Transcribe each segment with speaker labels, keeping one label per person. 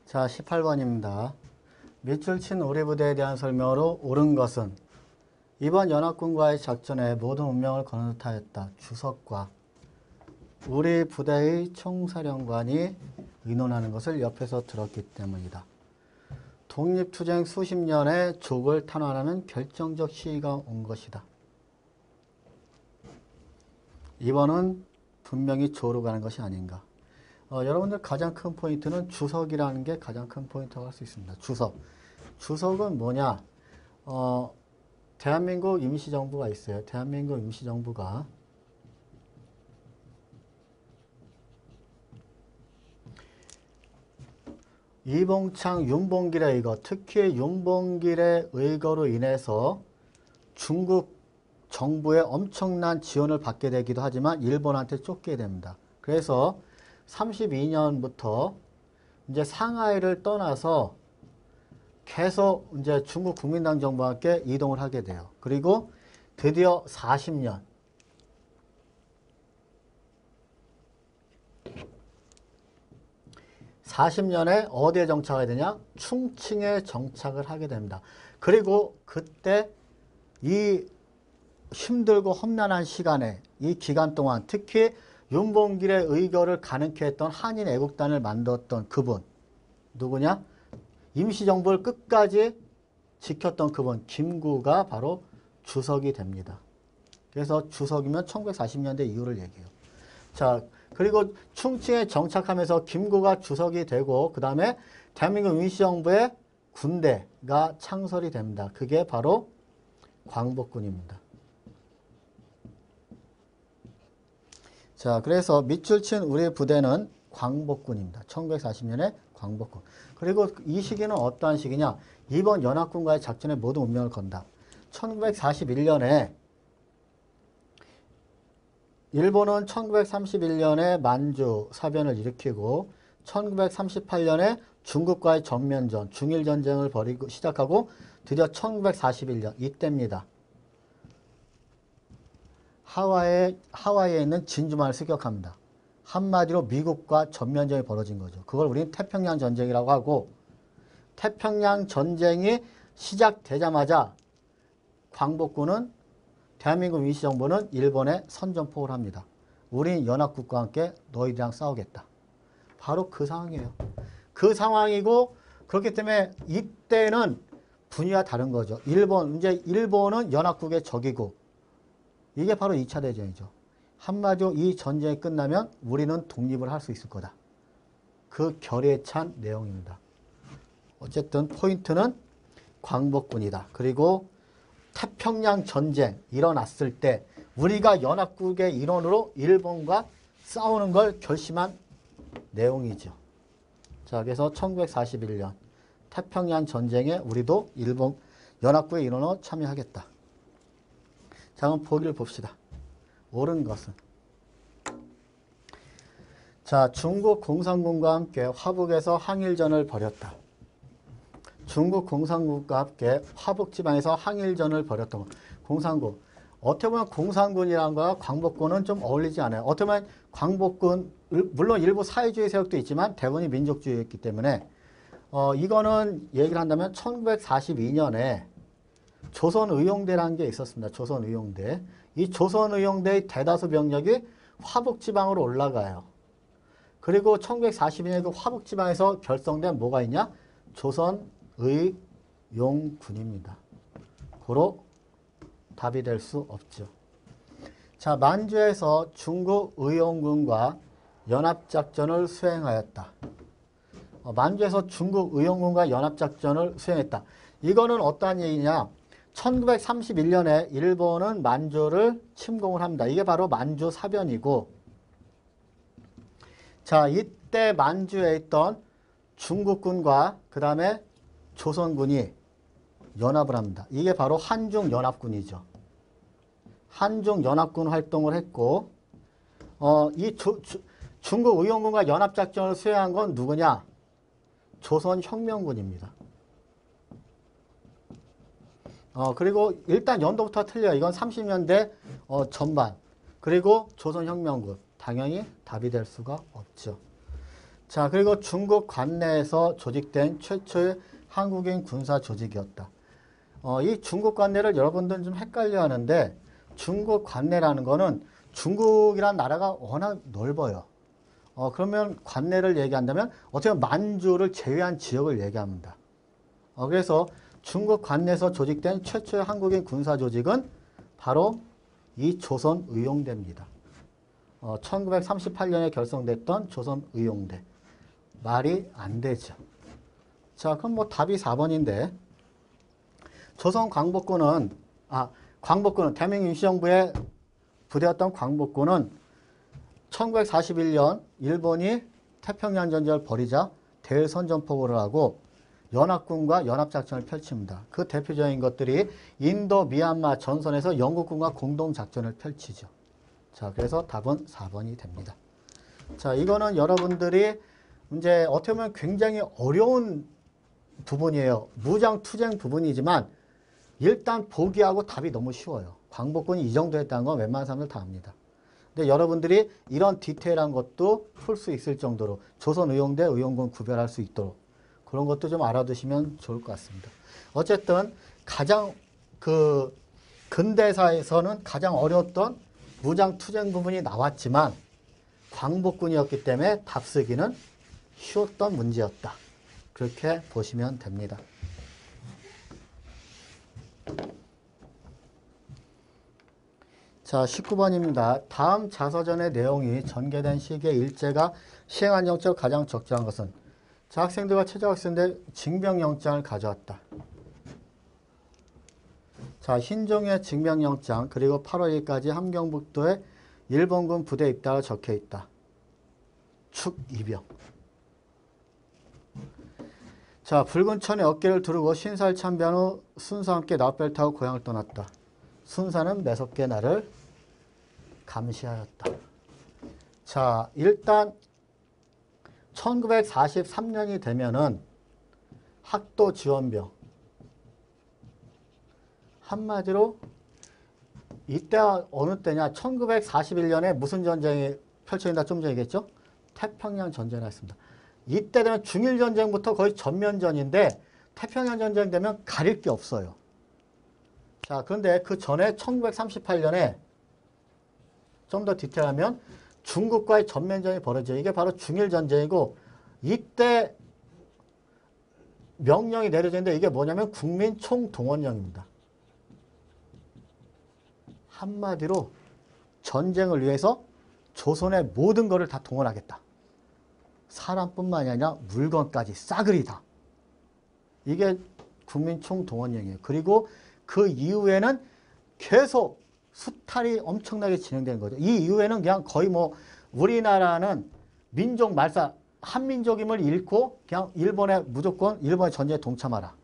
Speaker 1: 자, 18번입니다. 밑줄 친 우리 부대에 대한 설명으로 옳은 것은 이번 연합군과의 작전에 모든 운명을 거는 듯하였다. 주석과 우리 부대의 총사령관이 의논하는 것을 옆에서 들었기 때문이다. 독립투쟁 수십 년의 족을 탄환하는 결정적 시기가 온 것이다. 2번은 분명히 조로 가는 것이 아닌가. 여러분들 가장 큰 포인트는 주석이라는 게 가장 큰 포인트라고 할 수 있습니다. 주석. 주석은 뭐냐? 대한민국 임시정부가 있어요. 대한민국 임시정부가 이봉창, 윤봉길의 의거, 특히 윤봉길의 의거로 인해서 중국 정부의 엄청난 지원을 받게 되기도 하지만 일본한테 쫓게 됩니다. 그래서 32년부터 이제 상하이를 떠나서 계속 이제 중국 국민당 정부와 함께 이동을 하게 돼요. 그리고 드디어 40년에 어디에 정착하게 되냐? 충칭에 정착을 하게 됩니다. 그리고 그때 이 힘들고 험난한 시간에 이 기간 동안 특히 윤봉길의 의거를 가능케 했던 한인 애국단을 만들었던 그분 누구냐? 임시정부를 끝까지 지켰던 그분 김구가 바로 주석이 됩니다. 그래서 주석이면 1940년대 이후를 얘기해요. 자, 그리고 충칭에 정착하면서 김구가 주석이 되고 그 다음에 대한민국 임시정부의 군대가 창설이 됩니다. 그게 바로 광복군입니다. 자, 그래서 밑줄 친 우리 부대는 광복군입니다. 1940년에 광복군. 그리고 이 시기는 어떠한 시기냐? 이번 연합군과의 작전에 모든 운명을 건다. 1941년에 일본은 1931년에 만주 사변을 일으키고 1938년에 중국과의 전면전, 중일전쟁을 벌이고 시작하고 드디어 1941년 이때입니다. 하와이에 있는 진주만을 습격합니다. 한마디로 미국과 전면전이 벌어진 거죠. 그걸 우리는 태평양 전쟁이라고 하고 태평양 전쟁이 시작되자마자 광복군은 대한민국 임시정부는 일본에 선전포고를 합니다. 우린 연합국과 함께 너희들이랑 싸우겠다. 바로 그 상황이에요. 그 상황이고 그렇기 때문에 이때는 분위기가 다른 거죠. 이제 일본은 연합국의 적이고 이게 바로 2차 대전이죠. 한마디로 이 전쟁이 끝나면 우리는 독립을 할 수 있을 거다. 그 결의에 찬 내용입니다. 어쨌든 포인트는 광복군이다. 그리고 태평양 전쟁 일어났을 때 우리가 연합국의 일원으로 일본과 싸우는 걸 결심한 내용이죠. 자, 그래서 1941년 태평양 전쟁에 우리도 일본 연합국의 일원으로 참여하겠다. 자, 그럼 보기를 봅시다. 옳은 것은 자, 중국 공산군과 함께 화북에서 항일전을 벌였다. 중국 공산군과 함께 화북지방에서 항일전을 벌였던 것. 공산군. 어떻게 보면 공산군이라는 거와 광복군은 좀 어울리지 않아요. 어떻게 보면 광복군, 물론 일부 사회주의 세력도 있지만 대부분이 민족주의였기 때문에 이거는 얘기를 한다면 1942년에 조선의용대라는 게 있었습니다. 조선의용대. 이 조선의용대의 대다수 병력이 화북지방으로 올라가요. 그리고 1942년에 그 화북지방에서 결성된 뭐가 있냐? 조선의용군입니다. 고로 답이 될 수 없죠. 자, 만주에서 중국 의용군과 연합작전을 수행하였다. 만주에서 중국 의용군과 연합작전을 수행했다. 이거는 어떠한 얘기냐? 1931년에 일본은 만주를 침공을 합니다. 이게 바로 만주 사변이고, 자, 이때 만주에 있던 중국군과 그 다음에 조선군이 연합을 합니다. 이게 바로 한중연합군이죠. 한중연합군 활동을 했고, 중국 의용군과 연합작전을 수행한 건 누구냐? 조선혁명군입니다. 그리고 일단 연도부터 틀려요. 이건 30년대 전반. 그리고 조선혁명군. 당연히 답이 될 수가 없죠. 자, 그리고 중국 관내에서 조직된 최초의 한국인 군사 조직이었다. 이 중국 관내를 여러분들은 좀 헷갈려 하는데 중국 관내라는 거는 중국이란 나라가 워낙 넓어요. 그러면 관내를 얘기한다면 어떻게 보면 만주를 제외한 지역을 얘기합니다. 그래서 중국 관내에서 조직된 최초의 한국인 군사 조직은 바로 이 조선의용대입니다. 1938년에 결성됐던 조선의용대. 말이 안 되죠. 자, 그럼 뭐 답이 4번인데 조선 광복군은 대한민국 임시정부의 부대였던 광복군은 1941년 일본이 태평양 전쟁을 벌이자 대선전포고를 하고 연합군과 연합작전을 펼칩니다. 그 대표적인 것들이 인도, 미얀마 전선에서 영국군과 공동작전을 펼치죠. 자, 그래서 답은 4번이 됩니다. 자, 이거는 여러분들이 이제 어떻게 보면 굉장히 어려운 부분이에요. 무장투쟁 부분이지만 일단 보기하고 답이 너무 쉬워요. 광복군이 이 정도 했다는 건 웬만한 사람들 다 압니다. 근데 여러분들이 이런 디테일한 것도 풀 수 있을 정도로 조선의용대, 의용군 구별할 수 있도록 그런 것도 좀 알아두시면 좋을 것 같습니다. 어쨌든 가장 근대사에서는 가장 어려웠던 무장투쟁 부분이 나왔지만 광복군이었기 때문에 답쓰기는 쉬웠던 문제였다. 그렇게 보시면 됩니다. 자, 19번입니다. 다음 자서전의 내용이 전개된 시기에 일제가 시행한 정책으로 가장 적절한 것은? 자, 학생들과 최저학생들 징병영장을 가져왔다. 자, 흰종이의 징병영장 그리고 8월 1일까지 함경북도에 일본군 부대 입다가 적혀 있다. 축 이병. 자, 붉은 천에 어깨를 두르고 신사를 참배한 후 순사와 함께 나룻배를 타고 고향을 떠났다. 순사는 매섭게 나를 감시하였다. 자, 일단 1943년이 되면은 학도 지원병. 한마디로 이때가 어느 때냐? 1941년에 무슨 전쟁이 펼쳐진다 좀 전에 얘기했죠? 태평양 전쟁을 했습니다. 이때 되면 중일전쟁부터 거의 전면전인데 태평양 전쟁 되면 가릴 게 없어요. 자, 그런데 그 전에 1938년에 좀 더 디테일하면 중국과의 전면전이 벌어져요. 이게 바로 중일전쟁이고 이때 명령이 내려졌는데 이게 뭐냐면 국민총동원령입니다. 한마디로 전쟁을 위해서 조선의 모든 것을 다 동원하겠다. 사람뿐만이 아니라 물건까지 싸그리 다. 이게 국민총동원령이에요. 그리고 그 이후에는 계속 수탈이 엄청나게 진행되는 거죠. 이 이후에는 그냥 거의 뭐 우리나라는 민족 말살, 한민족임을 잃고 그냥 일본에 무조건 일본의 전쟁에 동참하라.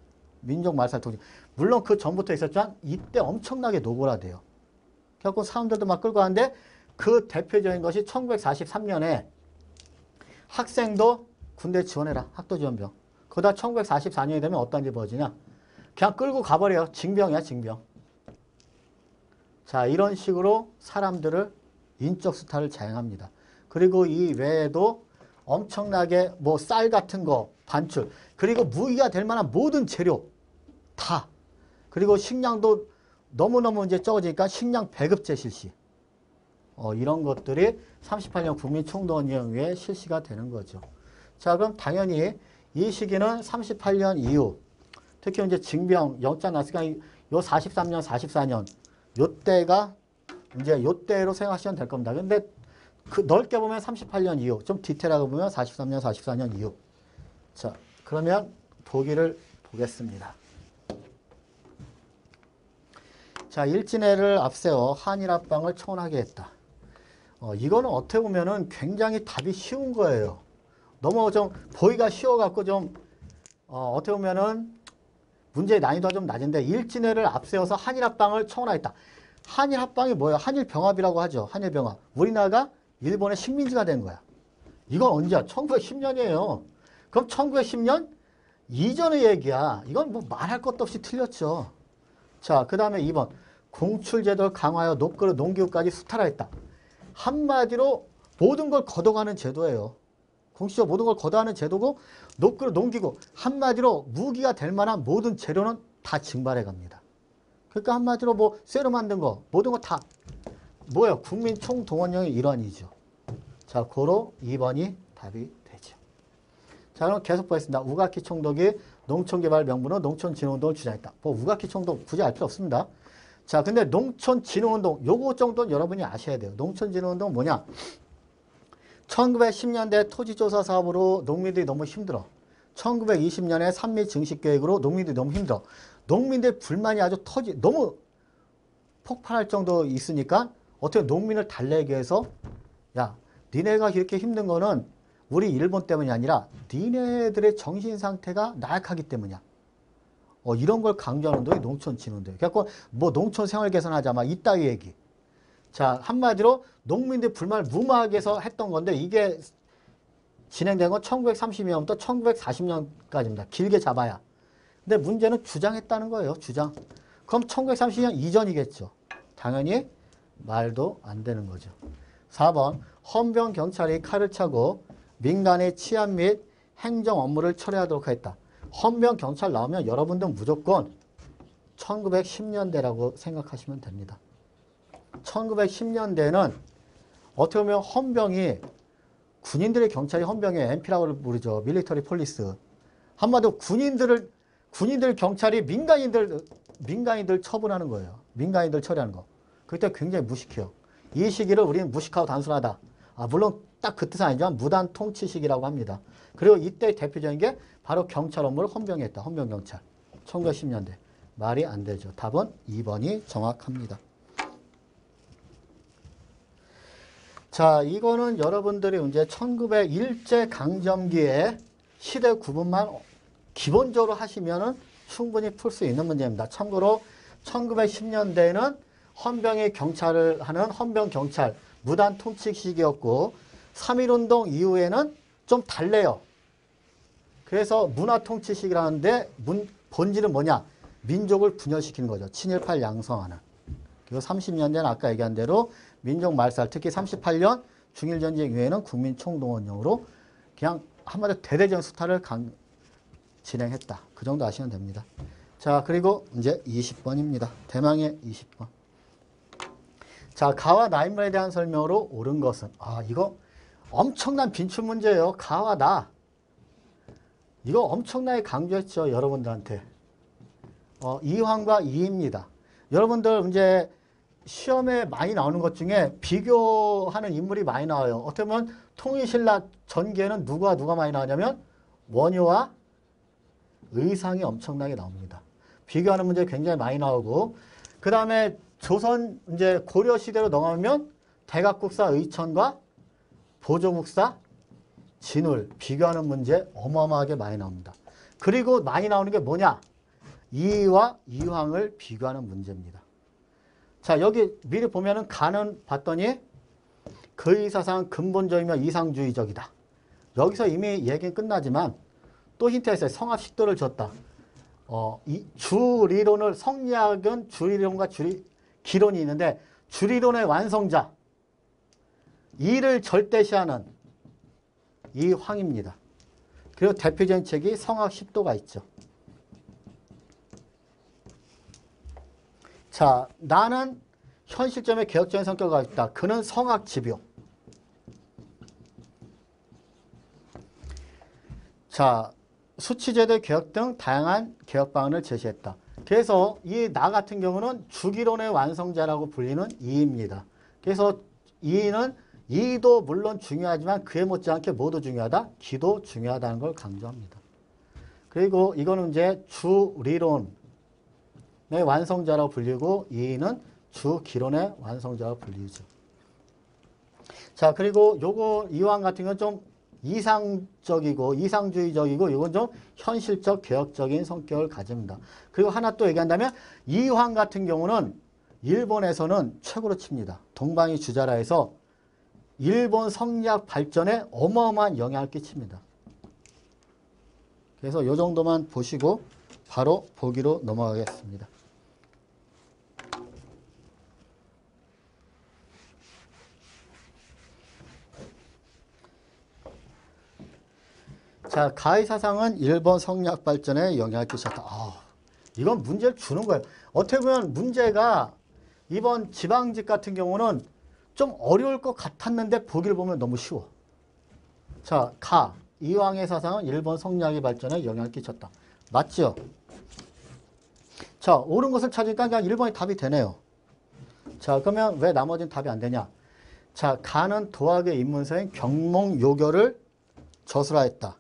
Speaker 1: 민족 말살 동참. 물론 그 전부터 있었지만 이때 엄청나게 노골화돼요. 그래서 사람들도 막 끌고 가는데 그 대표적인 것이 1943년에 학생도 군대 지원해라. 학도 지원병. 그러다 1944년이 되면 어떤 일이 벌어지냐. 그냥 끌고 가버려요. 징병이야, 징병. 자, 이런 식으로 사람들을 인적 수탈을 자행합니다. 그리고 이 외에도 엄청나게 뭐 쌀 같은 거 반출, 그리고 무기가 될 만한 모든 재료 다. 그리고 식량도 너무너무 이제 적어지니까 식량 배급제 실시. 이런 것들이 38년 국민총동원령에 실시가 되는 거죠. 자, 그럼 당연히 이 시기는 38년 이후, 특히 이제 징병 영장 났으니까 요 43년, 44년 요때가 이제 요때로 생각하시면 될 겁니다. 근데 그 넓게 보면 38년 이후, 좀 디테일하게 보면 43년, 44년 이후. 자, 그러면 보기를 보겠습니다. 자, 일진회를 앞세워 한일합방을 청원하게 했다. 이거는 어떻게 보면은 굉장히 답이 쉬운 거예요. 너무 좀 보기가 쉬워갖고 좀 어떻게 보면은 문제의 난이도가 좀 낮은데 일진회를 앞세워서 한일합방을 청원하겠다. 한일합방이 뭐예요? 한일병합이라고 하죠. 한일병합. 우리나라가 일본의 식민지가 된 거야. 이건 언제야? 1910년이에요. 그럼 1910년 이전의 얘기야. 이건 뭐 말할 것도 없이 틀렸죠. 자, 그 다음에 2번. 공출제도를 강화하여 농기구까지 수탈하였다. 한마디로 모든 걸 걷어가는 제도예요. 공식적으로 모든 걸 거다하는 제도고 농기고 한마디로 무기가 될 만한 모든 재료는 다 증발해 갑니다. 그러니까 한마디로 뭐 쇠로 만든 거 모든 거 다 뭐예요? 국민 총동원령의 일환이죠. 자, 고로 2번이 답이 되죠. 자, 그럼 계속 보겠습니다. 우가키 총독이 농촌개발 명분으로 농촌진흥운동을 주장했다. 뭐 우가키 총독 굳이 알 필요 없습니다. 자, 근데 농촌진흥운동 요거 정도는 여러분이 아셔야 돼요. 농촌진흥운동은 뭐냐? 1910년대 토지조사 사업으로 농민들이 너무 힘들어. 1920년에 산미 증식계획으로 농민들이 너무 힘들어. 농민들 불만이 아주 너무 폭발할 정도 있으니까 어떻게 농민을 달래기 위해서 야, 니네가 이렇게 힘든 거는 우리 일본 때문이 아니라 니네들의 정신 상태가 나약하기 때문이야. 이런 걸 강조하는 운동이 농촌진흥운동이에요. 그래갖고 뭐 농촌 생활 개선하자 막 이따위 얘기. 자, 한마디로 농민들 불만을 무마하기 위해서 했던 건데 이게 진행된 건 1930년부터 1940년까지입니다. 길게 잡아야. 근데 문제는 주장했다는 거예요. 주장. 그럼 1930년 이전이겠죠. 당연히 말도 안 되는 거죠. 4번 헌병 경찰이 칼을 차고 민간의 치안 및 행정 업무를 처리하도록 하였다. 헌병 경찰 나오면 여러분들 무조건 1910년대라고 생각하시면 됩니다. 1910년대는 어떻게 보면 헌병이 군인들의 경찰이 헌병의 MP라고 부르죠. 밀리터리 폴리스. 한마디로 군인들 경찰이 민간인들 처분하는 거예요. 민간인들 처리하는 거. 그때 굉장히 무식해요. 이 시기를 우리는 무식하고 단순하다. 물론 딱 그 뜻은 아니지만 무단 통치 시기라고 합니다. 그리고 이때 대표적인 게 바로 경찰 업무를 헌병이 했다. 헌병경찰. 1910년대. 말이 안 되죠. 답은 2번이 정확합니다. 자, 이거는 여러분들이 이제 1901제강점기에 시대 구분만 기본적으로 하시면은 충분히 풀 수 있는 문제입니다. 참고로 1910년대에는 헌병의 경찰을 하는 헌병경찰 무단 통치 시기였고 3.1운동 이후에는 좀 달래요. 그래서 문화통치 시기라는데 본질은 뭐냐? 민족을 분열시키는 거죠. 친일파 양성하는. 그리고 30년대는 아까 얘기한 대로 민족 말살, 특히 38년 중일전쟁 이후에는 국민총동원령으로 그냥 한마디로 대대적인 수탈을 진행했다. 그 정도 아시면 됩니다. 자, 그리고 이제 20번입니다. 대망의 20번. 자, 가와 나인문에 대한 설명으로 옳은 것은. 이거 엄청난 빈출 문제예요. 가와 나. 이거 엄청나게 강조했죠. 여러분들한테. 이황과 이입니다. 여러분들 이제 시험에 많이 나오는 것 중에 비교하는 인물이 많이 나와요. 어떻게 보면 통일신라 전기에는 누가 많이 나오냐면 원효와 의상이 엄청나게 나옵니다. 비교하는 문제 굉장히 많이 나오고 그 다음에 조선 이제 고려 시대로 넘어가면 대각국사 의천과 보조국사 진울 비교하는 문제 어마어마하게 많이 나옵니다. 그리고 많이 나오는 게 뭐냐? 이와 이황을 비교하는 문제입니다. 자, 여기 미리 보면은 가는 봤더니 그의 사상은 근본적이며 이상주의적이다. 여기서 이미 얘기는 끝나지만 또 힌트가 있어요. 성합식도를 줬다. 이 주리론을 성리학은 주리론과 기론이 있는데 주리론의 완성자 이를 절대시하는 이황입니다. 그리고 대표적인 책이 성학십도가 있죠. 자, 나는 현 시점에 개혁적인 성격을 가지고 있다. 그는 성학집요. 자, 수치제도 개혁 등 다양한 개혁 방안을 제시했다. 그래서 이 나 같은 경우는 주기론의 완성자라고 불리는 이입니다. 그래서 이는 이도 물론 중요하지만 그에 못지않게 모두 중요하다. 기도 중요하다는 걸 강조합니다. 그리고 이거는 이제 주리론의 완성자라고 불리고 이는 주기론의 완성자라고 불리죠. 자, 그리고 요거 이황 같은 건 좀 이상적이고 이상주의적이고 이건 좀 현실적 개혁적인 성격을 가집니다. 그리고 하나 또 얘기한다면 이황 같은 경우는 일본에서는 최고로 칩니다. 동방이 주자라 해서 일본 성리학 발전에 어마어마한 영향을 끼칩니다. 그래서 이 정도만 보시고 바로 보기로 넘어가겠습니다. 자, 가히 사상은 일본 성리학 발전에 영향을 끼쳤다. 이건 문제를 주는 거예요. 어떻게 보면 문제가 이번 지방직 같은 경우는 좀 어려울 것 같았는데 보기를 보면 너무 쉬워. 자, 이황의 사상은 일본 성리학의 발전에 영향을 끼쳤다. 맞죠? 자, 옳은 것을 찾으니까 그냥 1번이 답이 되네요. 자, 그러면 왜 나머지는 답이 안 되냐? 자, 가는 도학의 입문서인 경몽요결을 저술하였다.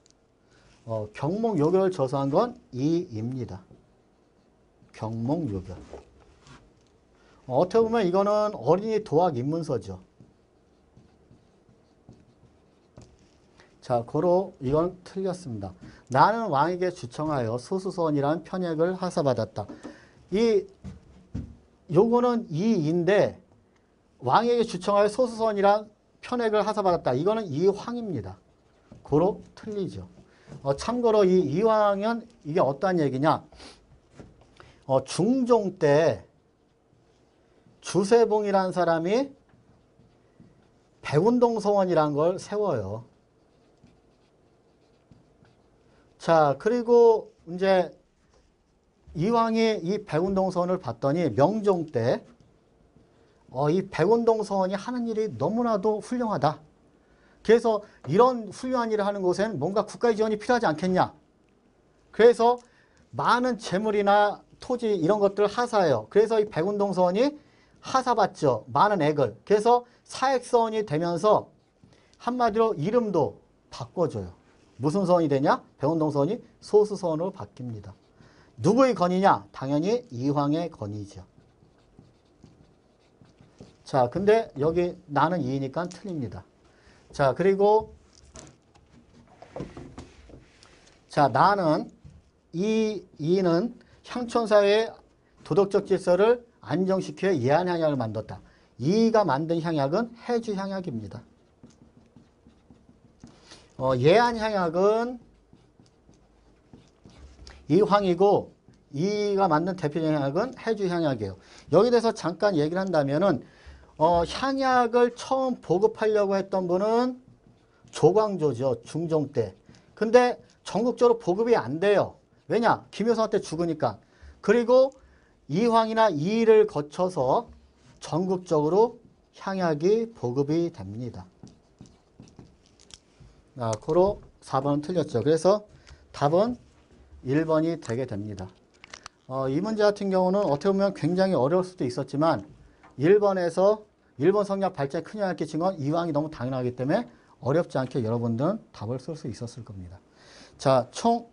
Speaker 1: 경몽요결을 저술한 건 이입니다. 경몽요결. 어떻게 보면 이거는 어린이 도학 입문서죠. 자, 고로 이건 틀렸습니다. 나는 왕에게 주청하여 소수선이라는 편액을 하사받았다. 요거는 이인데 왕에게 주청하여 소수선이란 편액을 하사받았다. 이거는 이황입니다. 고로 틀리죠. 참고로 이 이황은 이게 어떠한 얘기냐? 중종 때 주세봉이라는 사람이 백운동서원이라는 걸 세워요. 자, 그리고 이제 이황이 이 백운동서원을 봤더니 명종 때 이 백운동서원이 하는 일이 너무나도 훌륭하다. 그래서 이런 훌륭한 일을 하는 곳에는 뭔가 국가의 지원이 필요하지 않겠냐. 그래서 많은 재물이나 토지 이런 것들을 하사해요. 그래서 이 백운동서원이 하사받죠. 많은 액을. 그래서 사액서원이 되면서 한마디로 이름도 바꿔줘요. 무슨 서원이 되냐? 백운동서원이 소수서원으로 바뀝니다. 누구의 건이냐? 당연히 이황의 건이죠. 자, 근데 여기 나는 2니까 틀립니다. 자, 그리고 자, 나는 이는 향촌사회의 도덕적 질서를 안정시켜 예한향약을 만들었다. 이가 만든 향약은 해주향약입니다. 예한향약은 이황이고 이가 만든 대표적 향약은 해주향약이에요. 여기 대해서 잠깐 얘기를 한다면은 향약을 처음 보급하려고 했던 분은 조광조죠. 중종 때. 근데 전국적으로 보급이 안 돼요. 왜냐? 김효성한테 죽으니까. 그리고 이황이나 이를 거쳐서 전국적으로 향약이 보급이 됩니다. 고로 4번은 틀렸죠. 그래서 답은 1번이 되게 됩니다. 이 문제 같은 경우는 어떻게 보면 굉장히 어려울 수도 있었지만 1번에서 일본 성리학 발전에 큰 영향을 끼친 건 이황이 너무 당연하기 때문에 어렵지 않게 여러분들은 답을 쓸 수 있었을 겁니다. 자, 총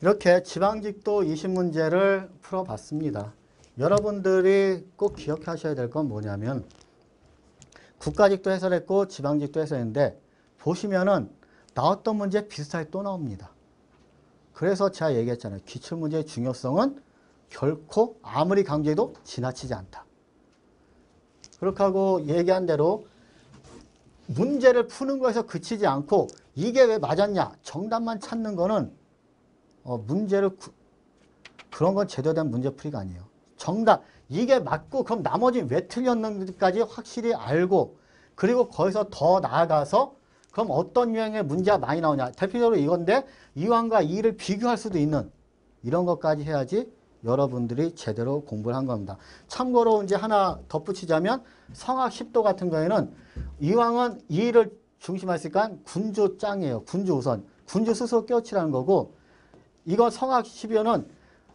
Speaker 1: 이렇게 지방직도 20문제를 풀어봤습니다. 여러분들이 꼭 기억하셔야 될 건 뭐냐면 국가직도 해설했고 지방직도 해설했는데 보시면은 나왔던 문제 비슷하게 또 나옵니다. 그래서 제가 얘기했잖아요. 기출문제의 중요성은 결코 아무리 강조해도 지나치지 않다. 그렇게 하고 얘기한 대로 문제를 푸는 거에서 그치지 않고 이게 왜 맞았냐 정답만 찾는 거는 문제를 그런 건 제대로 된 문제풀이가 아니에요. 정답 이게 맞고 그럼 나머지 왜 틀렸는지까지 확실히 알고 그리고 거기서 더 나아가서 그럼 어떤 유형의 문제가 많이 나오냐. 대표적으로 이건데 이황과 이를 비교할 수도 있는 이런 것까지 해야지 여러분들이 제대로 공부를 한 겁니다. 참고로 이제 하나 덧붙이자면 성악 10도 같은 경우에는 이황은 이를 중심했으니까 군주 짱이에요. 군주 우선. 군주 스스로 깨우치라는 거고 이거 성악 12호는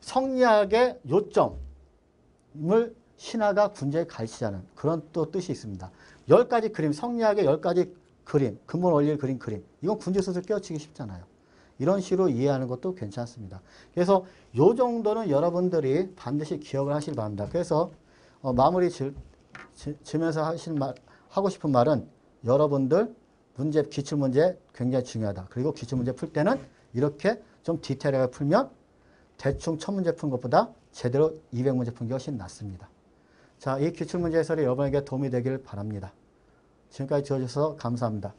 Speaker 1: 성리학의 요점을 신하가 군주에 가르치자는 그런 또 뜻이 있습니다. 10가지 그림, 성리학의 10가지 그림, 근본 원리를 그린 그림. 이건 군주 스스로 깨우치기 쉽잖아요. 이런 식으로 이해하는 것도 괜찮습니다. 그래서 요 정도는 여러분들이 반드시 기억을 하시기 바랍니다. 그래서 마무리 지면서 하고 싶은 말은 여러분들 기출문제 굉장히 중요하다. 그리고 기출문제 풀 때는 이렇게 좀 디테일하게 풀면 대충 1000문제 푼 것보다 제대로 200문제 푼 게 훨씬 낫습니다. 자, 이 기출문제 해설이 여러분에게 도움이 되길 바랍니다. 지금까지 지어주셔서 감사합니다.